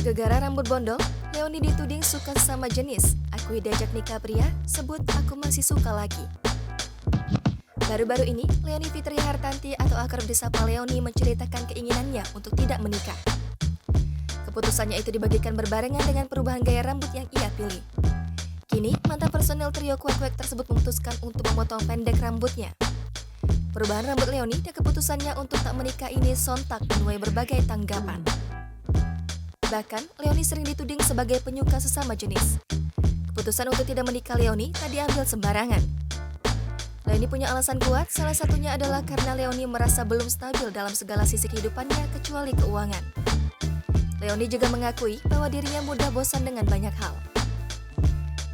Gegara rambut bondol, Leoni dituding suka sesama jenis. Akui diajak nikah pria, sebut aku masih suka laki. Baru-baru ini, Leoni Fitri Hartanti atau akrab disapa Leoni menceritakan keinginannya untuk tidak menikah. Keputusannya itu dibagikan berbarengan dengan perubahan gaya rambut yang ia pilih. Kini, mantan personel trio Kuek-Kuek tersebut memutuskan untuk memotong pendek rambutnya. Perubahan rambut Leoni dan keputusannya untuk tak menikah ini sontak menuai berbagai tanggapan. Bahkan, Leoni sering dituding sebagai penyuka sesama jenis. Keputusan untuk tidak menikah Leoni tak diambil sembarangan. Leoni punya alasan kuat, salah satunya adalah karena Leoni merasa belum stabil dalam segala sisi kehidupannya kecuali keuangan. Leoni juga mengakui bahwa dirinya mudah bosan dengan banyak hal.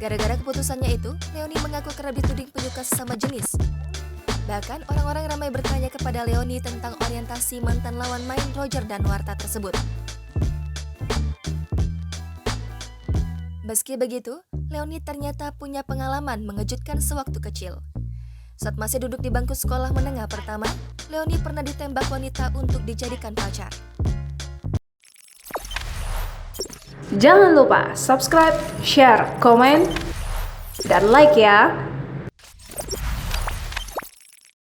Gara-gara keputusannya itu, Leoni mengaku kerap dituding penyuka sesama jenis. Bahkan, orang-orang ramai bertanya kepada Leoni tentang orientasi mantan lawan main Roger Danuarta tersebut. Meski begitu, Leoni ternyata punya pengalaman mengejutkan sewaktu kecil. Saat masih duduk di bangku sekolah menengah pertama, Leoni pernah ditembak wanita untuk dijadikan pacar. Jangan lupa subscribe, share, komen, dan like ya!